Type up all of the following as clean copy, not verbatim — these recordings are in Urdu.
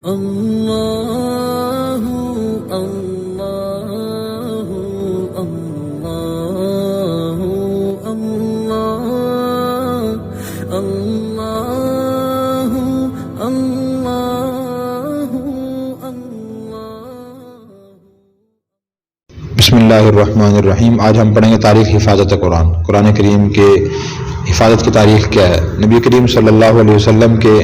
اللہ اللہ اللہ اللہ اللہ اللہ بسم اللہ الرحمن الرحیم۔ آج ہم پڑھیں گے تاریخ حفاظت قرآن۔ قرآن کریم کے حفاظت کی تاریخ کیا ہے؟ نبی کریم صلی اللہ علیہ وسلم کے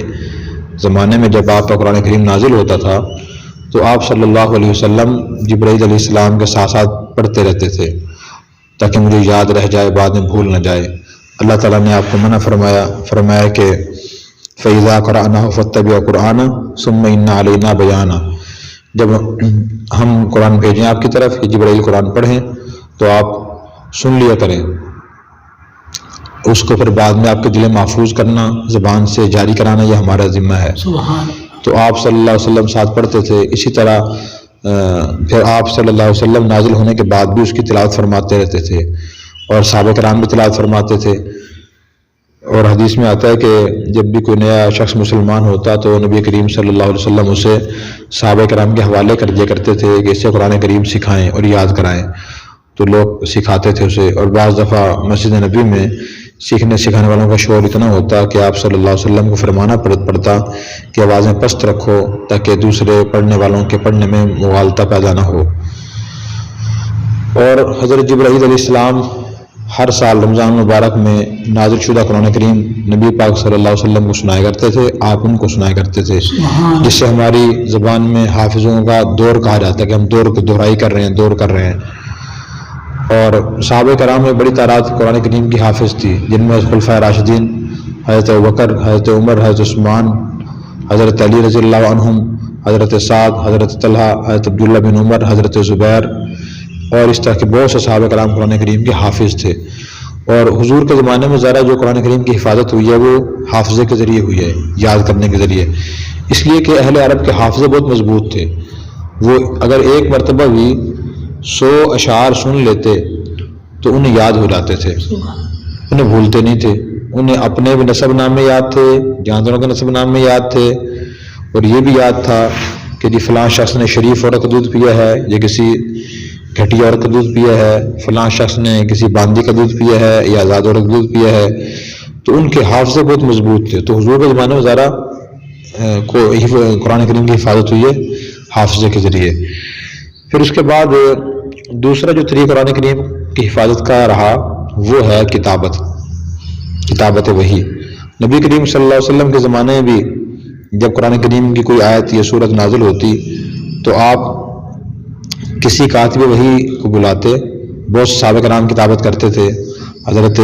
زمانے میں جب آپ پر قرآن کریم نازل ہوتا تھا تو آپ صلی اللہ علیہ وسلم جبرائیل علیہ السلام کے ساتھ ساتھ پڑھتے رہتے تھے تاکہ مجھے یاد رہ جائے، بعد میں بھول نہ جائے۔ اللہ تعالیٰ نے آپ کو منع فرمایا کہ فَإِذَا قَرَأْنَاهُ فَاتَّبِعْ قُرْآنَهُ ثُمَّ إِنَّ عَلَيْنَا بَيَانَهُ۔ جب ہم قرآن بھیجیں آپ کی طرف، یہ جبرائیل قرآن پڑھیں تو آپ سن لیا کریں، اس کو پھر بعد میں آپ کے دل محفوظ کرنا، زبان سے جاری کرانا، یہ ہمارا ذمہ ہے۔ تو آپ صلی اللہ علیہ وسلم ساتھ پڑھتے تھے۔ اسی طرح پھر آپ صلی اللہ علیہ وسلم نازل ہونے کے بعد بھی اس کی تلاوت فرماتے رہتے تھے اور صحابہ کرام بھی تلاوت فرماتے تھے۔ اور حدیث میں آتا ہے کہ جب بھی کوئی نیا شخص مسلمان ہوتا تو نبی کریم صلی اللہ علیہ وسلم اسے صحابہ کرام کے حوالے کر دیا کرتے تھے کہ اسے قرآن کریم سکھائیں اور یاد کرائیں، تو لوگ سکھاتے تھے اسے۔ اور بعض دفعہ مسجد نبی میں سیکھنے سکھانے والوں کا شور اتنا ہوتا کہ آپ صلی اللہ علیہ وسلم کو فرمانا پڑتا کہ آوازیں پست رکھو تاکہ دوسرے پڑھنے والوں کے پڑھنے میں مغالطہ پیدا نہ ہو۔ اور حضرت جبرائیل علیہ السلام ہر سال رمضان مبارک میں نازل شدہ قرآن کریم نبی پاک صلی اللہ علیہ وسلم کو سنایا کرتے تھے، آپ ان کو سنایا کرتے تھے، جس سے ہماری زبان میں حافظوں کا دور کہا جاتا ہے کہ ہم دور دہرائی کر رہے ہیں۔ اور صحابہ کرام میں بڑی تعداد قرآن کریم کی حافظ تھی، جن میں خلفائے راشدین حضرت ابوبکر، حضرت عمر، حضرت عثمان، حضرت علی رضی اللہ عنہم، حضرت سعد، حضرت طلحہ، حضرت عبداللہ بن عمر، حضرت زبیر، اور اس طرح کے بہت سے صحابہ کرام قرآن کریم کے حافظ تھے۔ اور حضور کے زمانے میں ذرا جو قرآن کریم کی حفاظت ہوئی ہے وہ حافظے کے ذریعے ہوئی ہے، یاد کرنے کے ذریعے، اس لیے کہ اہل عرب کے حافظے بہت مضبوط تھے۔ وہ اگر ایک مرتبہ بھی 100 اشعار سن لیتے تو انہیں یاد ہو جاتے تھے، انہیں بھولتے نہیں تھے۔ انہیں اپنے بھی نسب نامے یاد تھے، جانوروں کے نسب نامے یاد تھے، اور یہ بھی یاد تھا کہ جی فلاں شخص نے شریف عورت کا دودھ پیا ہے، یا کسی گھٹیا عورت کا دودھ پیا ہے، فلاں شخص نے کسی باندی کا دودھ پیا ہے یا آزاد عورت کا دودھ پیا ہے، تو ان کے حافظے بہت مضبوط تھے۔ تو حضور کے زمانے میں ذرا قرآن کریم کی حفاظت ہوئی ہے حافظے کے ذریعے۔ پھر اس کے بعد دوسرا جو طریقہ قرآن کریم کی حفاظت کا رہا وہ ہے کتابت وحی۔ نبی کریم صلی اللہ علیہ وسلم کے زمانے میں بھی جب قرآن کریم کی کوئی آیت یا سورت نازل ہوتی تو آپ کسی کاتب وحی کو بلاتے۔ بہت سے صحابہ کرام کتابت کرتے تھے، حضرت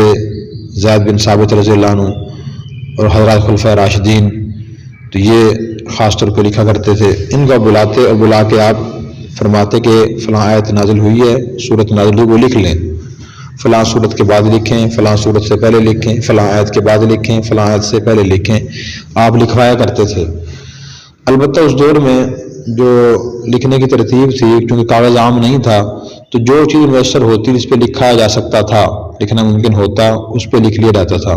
زید بن ثابت رضی اللہ عنہ اور حضرات خلفائے راشدین، تو یہ خاص طور پہ لکھا کرتے تھے۔ ان کو بلاتے اور بلا کے آپ فرماتے کہ فلاں آیت نازل ہوئی ہے، سورت نازل ہوئی، وہ لکھ لیں، فلاں سورت کے بعد لکھیں، فلاں سورت سے پہلے لکھیں، فلاں آیت کے بعد لکھیں، فلاں آیت سے پہلے لکھیں، آپ لکھوایا کرتے تھے۔ البتہ اس دور میں جو لکھنے کی ترتیب تھی، کیونکہ کاغذ عام نہیں تھا، تو جو چیز میسر ہوتی جس پہ لکھا جا سکتا تھا، لکھنا ممکن ہوتا، اس پہ لکھ لیا جاتا تھا،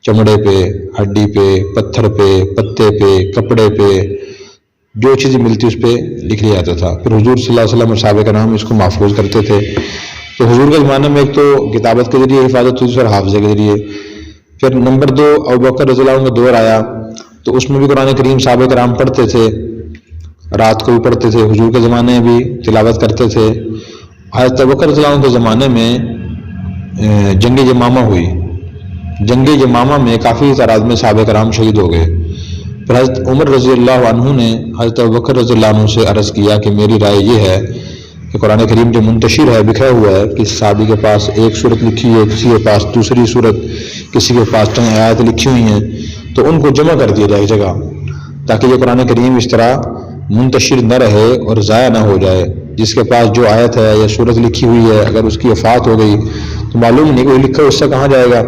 چمڑے پہ، ہڈی پہ، پتھر پہ، پتے پہ، کپڑے پہ، جو چیز ملتی اس پہ لکھ لیا جاتا تھا۔ پھر حضور صلی اللہ علیہ وسلم اور صحابہ کرام اس کو محفوظ کرتے تھے۔ تو حضور کے زمانے میں ایک تو کتابت کے ذریعے حفاظت ہوئی اور حافظے کے ذریعے۔ پھر نمبر 2 ابوبکر رضی اللہ عنہ کا دور آیا، تو اس میں بھی قرآن کریم صحابہ کرام پڑھتے تھے، رات کو بھی پڑھتے تھے، حضور کے زمانے میں بھی تلاوت کرتے تھے۔ حضرت ابوبکر رضی اللہ عنہ کے زمانے میں جنگ یمامہ ہوئی، جنگ یمامہ میں کافی تعداد میں صحابہ کرام شہید ہو گئے۔ پھر حضرت عمر رضی اللہ عنہ نے حضرت ابوبکر رضی اللہ عنہ سے عرض کیا کہ میری رائے یہ ہے کہ قرآن کریم جو منتشر ہے، بکھرا ہوا ہے، کسی صحابی کے پاس ایک صورت لکھی ہے، کسی کے پاس دوسری صورت، کسی کے پاس چند آیات لکھی ہوئی ہیں، تو ان کو جمع کر دیا جائے جگہ، تاکہ یہ قرآن کریم اس طرح منتشر نہ رہے اور ضائع نہ ہو جائے۔ جس کے پاس جو آیت ہے یا صورت لکھی ہوئی ہے، اگر اس کی وفات ہو گئی تو معلوم نہیں کہ وہ لکھا اس سے کہاں جائے گا۔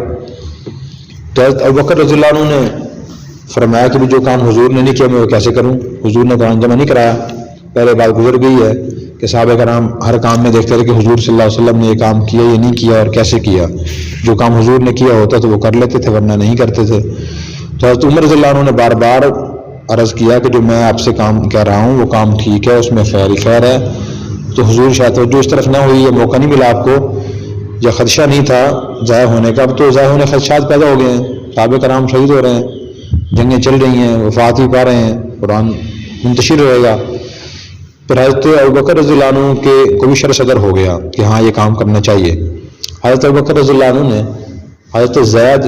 تو حضرت ابوبکر رضی اللہ عنہ نے فرمایا کہ جو کام حضور نے نہیں کیا میں وہ کیسے کروں؟ حضور نے قرآن جمع نہیں کرایا، پہلے بات گزر گئی ہے کہ صحابہ کرام ہر کام میں دیکھتے تھے کہ حضور صلی اللہ علیہ وسلم نے یہ کام کیا یا نہیں کیا اور کیسے کیا۔ جو کام حضور نے کیا ہوتا تو وہ کر لیتے تھے، ورنہ نہیں کرتے تھے۔ تو حضرت عمر رضی اللہ عنہ نے بار بار عرض کیا کہ جو میں آپ سے کام کہہ رہا ہوں وہ کام ٹھیک ہے، اس میں خیر ہی خیر ہے. تو حضور شاید توجہ اس طرف نہ ہوئی، یا موقع نہیں ملا آپ کو، یا خدشہ نہیں تھا ضائع ہونے کا. اب تو ضائع ہونے خدشات پیدا ہو گئے ہیں، صحابہ کرام شہید ہو رہے ہیں، جنگیں چل رہی ہیں، وفات بھی پا رہے ہیں، قرآن منتشر رہے گا. پھر حضرت ابوبکر رضی اللہ عنہ کے کو بھی شر صدر ہو گیا کہ ہاں یہ کام کرنا چاہیے. حضرت ابوبکر رضی اللہ عنہ نے حضرت زید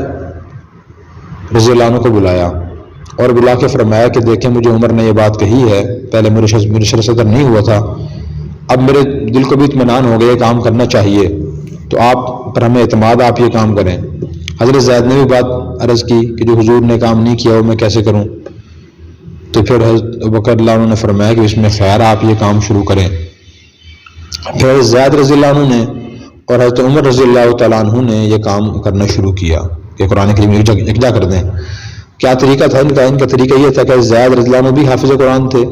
رضی اللہ عنہ کو بلایا اور بلا کے فرمایا کہ دیکھیں مجھے عمر نے یہ بات کہی ہے، پہلے میرے شر صدر نہیں ہوا تھا، اب میرے دل کو بھی اطمینان ہو گیا یہ کام کرنا چاہیے، تو آپ پر ہمیں اعتماد، آپ یہ کام کریں. حضرت زید نے بھی بات عرض کی کہ جو حضور نے کام نہیں کیا وہ میں کیسے کروں. تو پھر حضرت ابوبکر رضی اللہ عنہ نے فرمایا کہ اس میں خیر آپ یہ کام شروع کریں. پھر حضرت زید رضی اللہ عنہ نے اور حضرت عمر رضی اللہ تعالیٰ عنہ نے یہ کام کرنا شروع کیا کہ قرآن کریم یکجا کر دیں. کیا طریقہ تھا ان کا طریقہ یہ تھا کہ زید رضی اللہ عنہ بھی حافظ قرآن تھے،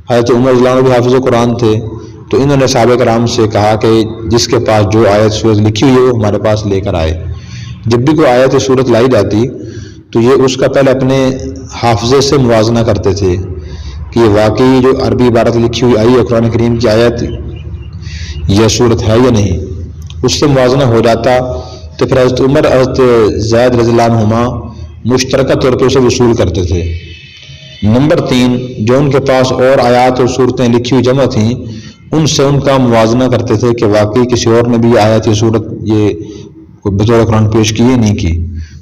حضرت عمر رضی اللہ عنہ بھی حافظ قرآن تھے. تو انہوں نے صحابہ کرام سے کہا کہ جس کے پاس جو آیت سورت لکھی ہوئی ہے وہ ہمارے پاس لے کر آئے. جب بھی کوئی آیت سورت لائی جاتی تو یہ اس کا پہلے اپنے حافظے سے موازنہ کرتے تھے کہ یہ واقعی جو عربی عبارت لکھی ہوئی آئی ہے قرآن کریم کی آیت یہ سورت ہے یا نہیں. اس سے موازنہ ہو جاتا تو پھر حضرت عمر حضرت زید رضی اللہ عنہما مشترکہ طور پر اسے وصول کرتے تھے. نمبر 3، جو ان کے پاس اور آیات اور صورتیں لکھی ہوئی جمع تھیں ان سے ان کا موازنہ کرتے تھے کہ واقعی کسی اور نے بھی آیت یا صورت یہ بطور قرآن پیش کی نہیں کی.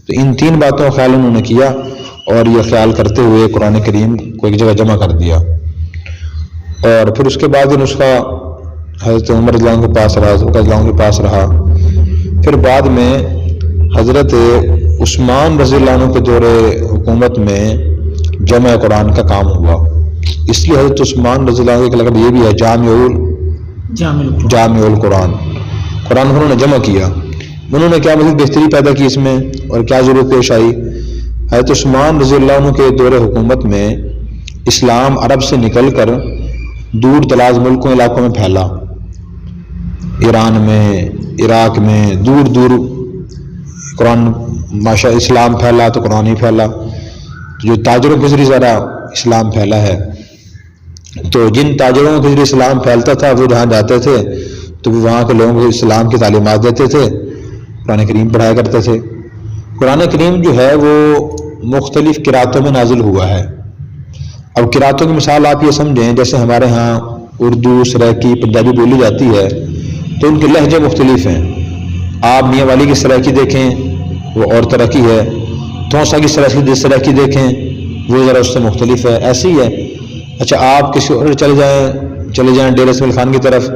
تو ان 3 باتوں کا خیال انہوں نے کیا اور یہ خیال کرتے ہوئے قرآن کریم کو ایک جگہ جمع کر دیا. اور پھر اس کے بعد یہ نسخہ حضرت عمر رضی اللہ عنہ کے پاس رہا، حضرت رضی اللہ عنہ کے پاس رہا. پھر بعد میں حضرت عثمان رضی اللہ عنہ کے دور حکومت میں جمع قرآن کا کام ہوا. اس لیے حضرت عثمان رضی اللہ عنہ کا لقب یہ بھی ہے جامع القرآن. قرآن انہوں نے جمع کیا. انہوں نے کیا مزید بہتری پیدا کی اس میں اور کیا ضرورت پیش آئی. حضرت عثمان رضی اللہ عنہ کے دور حکومت میں اسلام عرب سے نکل کر دور دراز ملکوں علاقوں میں پھیلا. ایران میں، عراق میں، دور دور قرآن ماشاء اسلام پھیلا تو قرآن ہی پھیلا. جو تاجروں کے ذریعے ذرا اسلام پھیلا ہے، تو جن تاجروں کے ذریعے اسلام پھیلتا تھا وہ جہاں جاتے تھے تو وہ وہاں کے لوگوں کو اسلام کی تعلیمات دیتے تھے، قرآن کریم پڑھایا کرتے تھے. قرآن کریم جو ہے وہ مختلف قراتوں میں نازل ہوا ہے. اب قراتوں کی مثال آپ یہ سمجھیں جیسے ہمارے ہاں اردو، سرائکی، پنجابی بولی جاتی ہے تو ان کے لہجے مختلف ہیں. آپ میاں والی کی سرائکی دیکھیں وہ اور طرح کی ہے، توسا کی سرائکی دیکھیں وہ ذرا اس سے مختلف ہے، ایسی ہے. اچھا آپ کسی اور چلے جائیں ڈیرہ اسماعیل خان کی طرف،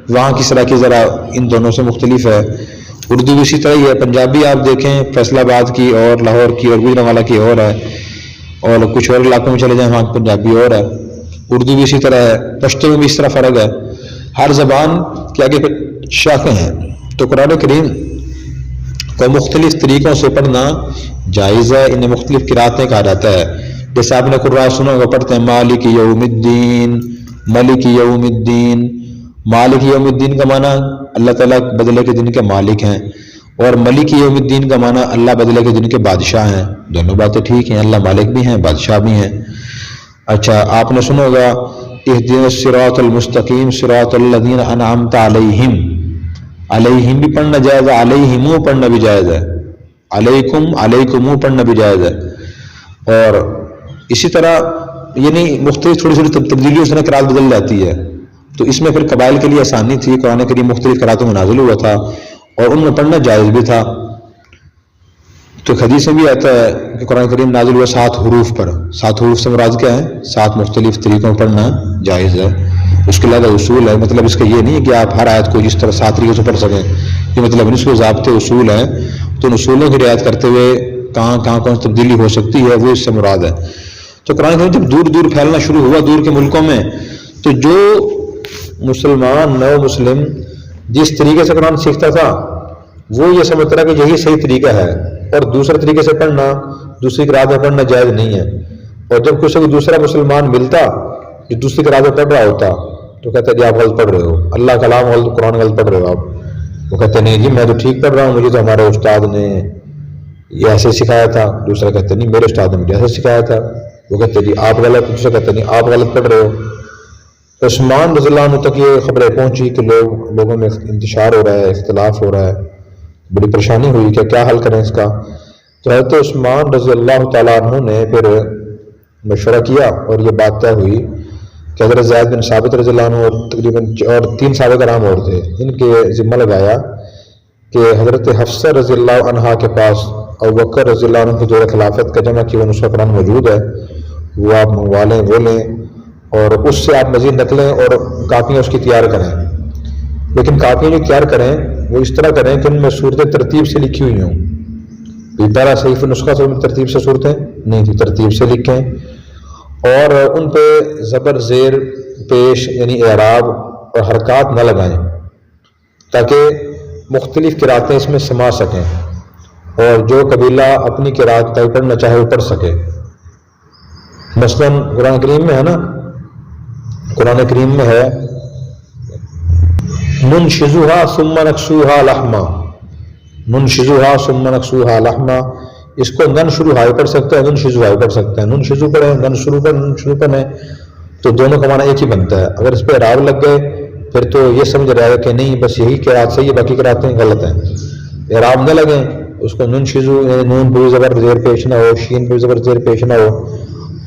وہاں کی سرائکی ذرا ان دونوں سے مختلف ہے. اردو بھی اسی طرح ہی ہے. پنجابی آپ دیکھیں فیصل آباد کی اور لاہور کی اور گوجرانوالہ کی اور ہے، اور کچھ اور علاقوں میں چلے جائیں وہاں پنجابی اور ہے. اردو بھی اسی طرح ہے. پشتو میں بھی اس طرح فرق ہے. ہر زبان کے آگے شاخیں ہیں. تو قرآن کریم کو مختلف طریقوں سے پڑھنا جائز ہے. انہیں مختلف قراتیں کہا جاتا ہے. جیسے آپ نے قرآن سنا ہوگا پڑھتے ہیں مالک یوم الدین، ملک یوم الدین. مالک یوم الدین کا معنی اللہ تعالیٰ بدلے کے دن کے مالک ہیں، اور ملک یوم الدین کا معنی اللہ بدلے کے دن کے بادشاہ ہیں. دونوں باتیں ٹھیک ہیں، اللہ مالک بھی ہیں، بادشاہ بھی ہیں. اچھا آپ نے سنا ہوگا اہدنا الصراط المستقیم صراط الذین انعمت علیہم. علیہم بھی پڑھنا جائز ہے، علیہم پڑھنا بھی جائز ہے، علیکم علیکم پڑھنا بھی جائز ہے. اور اسی طرح یعنی مختلف تھوڑی تھوڑی تبدیلیوں سے قرات بدل جاتی ہے. تو اس میں پھر قبائل کے لیے آسانی تھی. قرآن کریم مختلف قراتوں میں نازل ہوا تھا اور ان میں پڑھنا جائز بھی تھا. تو حدیث میں بھی آتا ہے کہ قرآن کریم نازل ہوا 7 حروف پر. 7 حروف سے مراد کیا ہے؟ 7 مختلف طریقوں میں پڑھنا جائز ہے. اس کے علاوہ اصول ہے. مطلب اس کا یہ نہیں ہے کہ آپ ہر آیت کو جس طرح 7 طریقے سے پڑھ سکیں، یہ مطلب اس کے ضابطے اصول ہیں. تو ان اصولوں کی رعایت کرتے ہوئے کہاں کون سی تبدیلی ہو سکتی ہے وہ اس سے مراد ہے. تو قرآن کریم جب دور دور پھیلنا شروع ہوا دور کے ملکوں میں، تو جو مسلمان نو مسلم جس طریقے سے قرآن سیکھتا تھا وہ یہ سمجھتا کہ یہی صحیح طریقہ ہے، اور دوسرے طریقے سے پڑھنا، دوسری قرآن میں پڑھنا جائز نہیں ہے. اور جب کسی کو دوسرا مسلمان ملتا جو دوسری قرآن میں پڑھ رہا ہوتا تو کہتا ہے جی آپ غلط پڑھ رہے ہو، اللہ کلام غلط، قرآن غلط پڑھ رہے ہو آپ. وہ کہتے نہیں جی میں تو ٹھیک پڑھ رہا ہوں، مجھے تو ہمارے استاد نے یہ ایسے سکھایا تھا. دوسرا کہتے نہیں میرے استاد نے مجھے ایسے سکھایا تھا. وہ کہتے جی آپ غلط، دوسرا کہتے نہیں آپ غلط پڑھ رہے ہو. تو عثمان رضی اللہ عنہ تک یہ خبریں پہنچی کہ لوگوں میں انتشار ہو رہا ہے، اختلاف ہو رہا ہے، بڑی پریشانی ہوئی کہ کیا حل کریں اس کا. تو حضرت عثمان رضی اللہ تعالیٰ عنہ نے پھر مشورہ کیا اور یہ بات طے ہوئی کہ حضرت زید بن ثابت رضی اللہ عنہ اور تقریباً اور 3 صحابہ کرام اور تھے، ان کے ذمہ لگایا کہ حضرت حفصہ رضی اللہ عنہا کے پاس ابوبکر رضی اللہ عنہ کی دور خلافت کا جمع کی وہ نسخہ قرآن موجود ہے، وہ آپ منگوا لیں، وہ لیں اور اس سے آپ مزید نقلیں اور کاپیاں اس کی تیار کریں. لیکن کاپیاں جو تیار کریں وہ اس طرح کریں کہ ان میں صورتیں ترتیب سے لکھی ہوئی ہوں. پہلا صحیفہ نسخہ سے ترتیب سے صورتیں نہیں تھی، ترتیب سے لکھیں اور ان پہ زبر زیر پیش یعنی اعراب اور حرکات نہ لگائیں تاکہ مختلف قراتیں اس میں سما سکیں اور جو قبیلہ اپنی قرات طے پڑھنا چاہے وہ پڑھ سکے. مثلاً قرآن کریم میں ہے نا، قرآن کریم میں ہے ننشزوہا ثم نکسوہا لحما، ننشزوہا ثم نکسوہا لحما. اس کو نن شروع ہائی پڑھ سکتا ہے، نن شروع ہائی پڑھ سکتا ہے، نن شروع پڑھیں، نن شروع پڑھیں تو دونوں کا معنی ایک ہی بنتا ہے. اگر اس پہ اعراب لگ گئے پھر تو یہ سمجھ رہا ہے کہ نہیں بس یہی قرات صحیح ہے، باقی قراتیں غلط ہیں. اعراب نہ لگیں اس کو نن شروع نون بوئی زبر زیر پیش نہ ہو، شین بوئی زبر زیر پیش نہ ہو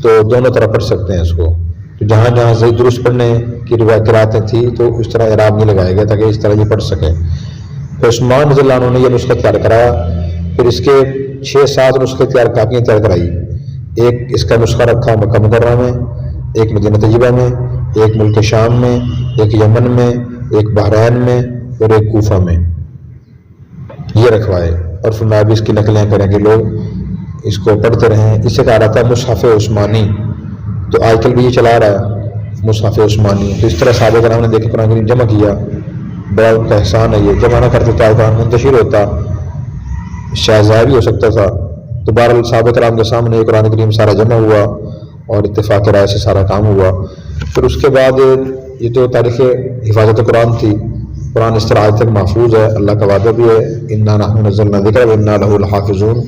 تو دونوں طرح پڑھ سکتے ہیں اس کو. تو جہاں جہاں صحیح درست پڑھنے کی قراتیں تھیں تو اس طرح اعراب نہیں لگائے گئے تاکہ اس طرح یہ پڑھ سکیں. تو عثمان رضی اللہ عنہ نے یہ نسخہ تیار کرایا، پھر اس کے 6-7 نسخے کاپیاں تیار کرائی. ایک اس کا نسخہ رکھا مکہ مکرمہ میں، ایک مدینہ طیبہ میں، ایک ملک شام میں، ایک یمن میں، ایک بحرین میں اور ایک کوفہ میں، یہ رکھوائے. اور فرمایا بھی اس کی نقلیں کریں کہ لوگ اس کو پڑھتے رہیں. اس سے کہا رہا تھا مصحف عثمانی، تو آج کل بھی یہ چلا رہا ہے مصحف عثمانی. تو اس طرح صحابہ کرام نے دیکھے قرآن کریم جمع کیا، بڑا ان کا احسان ہے. یہ جمع نہ کرتے تو قرآن منتشر ہوتا، شاید ضائع بھی ہو سکتا تھا. تو بہرحال صحابہ کرام کے سامنے یہ قرآن کریم سارا جمع ہوا اور اتفاق رائے سے سارا کام ہوا. پھر اس کے بعد یہ تو تاریخ حفاظت قرآن تھی. قرآن اس طرح آج تک محفوظ ہے، اللہ کا وعدہ بھی ہے انا نحن نزلنا الذکر وانا لہ لحافظون،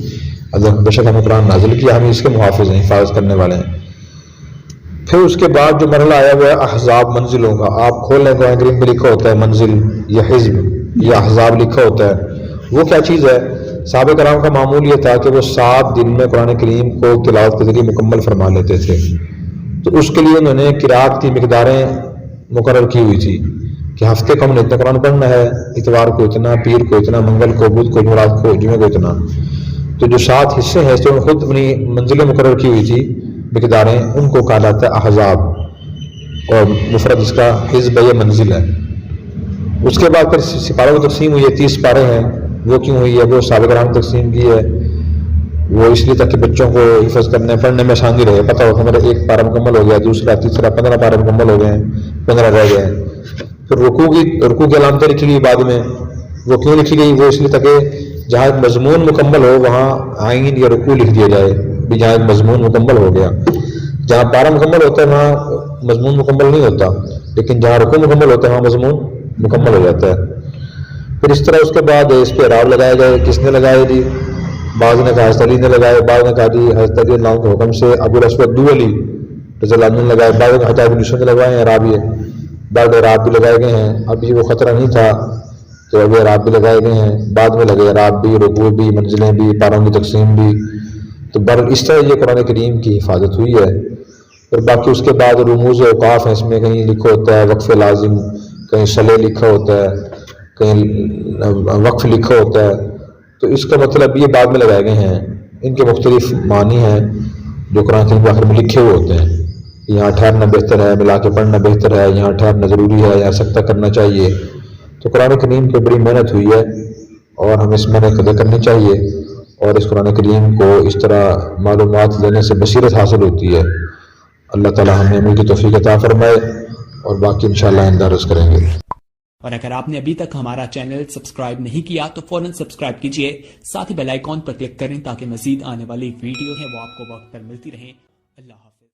بے شک ہم نے قرآن نازل کیا، ہم اس کے محافظ ہیں، حفاظت کرنے والے ہیں. پھر اس کے بعد جو مرحلہ آیا وہ ہے احزاب، منزلوں کا. آپ کھول لیں قرآن کریم میں لکھا ہوتا ہے منزل یا حزب یا احزاب لکھا ہوتا ہے. وہ کیا چیز ہے؟ صحابہ کرام کا معمول یہ تھا کہ وہ 7 دن میں قرآن کریم کو تلاوت کے ذریعے مکمل فرما لیتے تھے. تو اس کے لیے انہوں نے قرات کی مقداریں مقرر کی ہوئی تھی کہ ہفتے کو ہم نے اتنا قرآن پڑھنا ہے، اتوار کو اتنا، پیر کو اتنا، منگل کو، بدھ کو، جمعرات کو، جمعے کو اتنا. تو جو 7 حصے ہیں جو خود اپنی منزلیں مقرر کی ہوئی تھی مقداریں، ان کو کہا جاتا ہے احزاب اور مفرد اس کا حزب یا منزل ہے. اس کے بعد پھر سپاروں کی تقسیم ہوئی ہے، 30 سپارے ہیں. وہ کیوں ہوئی ہے؟ وہ صحابہ کرام تقسیم کی ہے، وہ اس لیے تک کہ بچوں کو حفظ کرنے پڑھنے میں آسانی رہے. پتہ ہو ہمارا ایک پارہ مکمل ہو گیا، دوسرا تیسرا 15 پارے مکمل ہو گئے ہیں، 15 رہ گئے ہیں. پھر رکوع کی علامتیں لکھی گئی بعد میں. وہ کیوں لکھی گئی؟ وہ اس لیے تک کہ جہاں ایک مضمون مکمل ہو وہاں آئین یا رکوع لکھ دیا جائے بھی جہاں ایک مضمون مکمل ہو گیا. جہاں پارہ مکمل ہوتا ہے وہاں مضمون مکمل نہیں ہوتا، لیکن جہاں رکوع مکمل ہوتا ہے وہاں مضمون مکمل ہو جاتا ہے. پھر اس طرح اس کے بعد اس پہ اعراب لگایا جائے. کس نے لگائے جی؟ بعض نے کہا حضرت علی نے لگائے، بعض نے کہا جی حضرت علی اللہ کے حکم سے ابو الاسود دولی رضی اللہ عنہ نے لگائے، بعض نے حضرت ابو یوسف نے لگوائے ہیں اعراب. یہ بعض اعراب بھی لگائے گئے ہیں. ابھی وہ خطرہ نہیں تھا تو ابھی اعراب بھی لگائے گئے ہیں، بعد میں لگے اعراب بھی، رکوع بھی، منزلیں بھی، پاروں کی تقسیم بھی. تو اس طرح یہ قرآن کریم کی حفاظت ہوئی ہے. اور باقی اس کے بعد رموز و اوقاف ہیں، اس میں کہیں لکھا ہوتا ہے وقف لازم، کہیں صلح لکھا ہوتا ہے، کہیں وقف لکھا ہوتا ہے. تو اس کا مطلب یہ بعد میں لگائے گئے ہیں. ان کے مختلف معنی ہیں جو قرآن کریم آخر میں لکھے ہوئے ہوتے ہیں. یہاں ٹھہرنا بہتر ہے، ملا کے پڑھنا بہتر ہے، یہاں ٹھہرنا ضروری ہے، یہاں سکتہ کرنا چاہیے. تو قرآن کریم پہ بڑی محنت ہوئی ہے اور ہمیں اس محنت قدر کرنی چاہیے. اور اس قرآن کریم کو اس طرح معلومات لینے سے بصیرت حاصل ہوتی ہے. اللہ تعالی ہمیں عمل کی توفیق عطا فرمائے اور باقی انشاءاللہ آئندہ عرض کریں گے. اور اگر آپ نے ابھی تک ہمارا چینل سبسکرائب نہیں کیا تو فوراً سبسکرائب کیجئے، ساتھ ہی بیل آئیکن پر کلک کریں تاکہ مزید آنے والی ویڈیو ہے وہ آپ کو وقت پر ملتی رہیں. اللہ حافظ.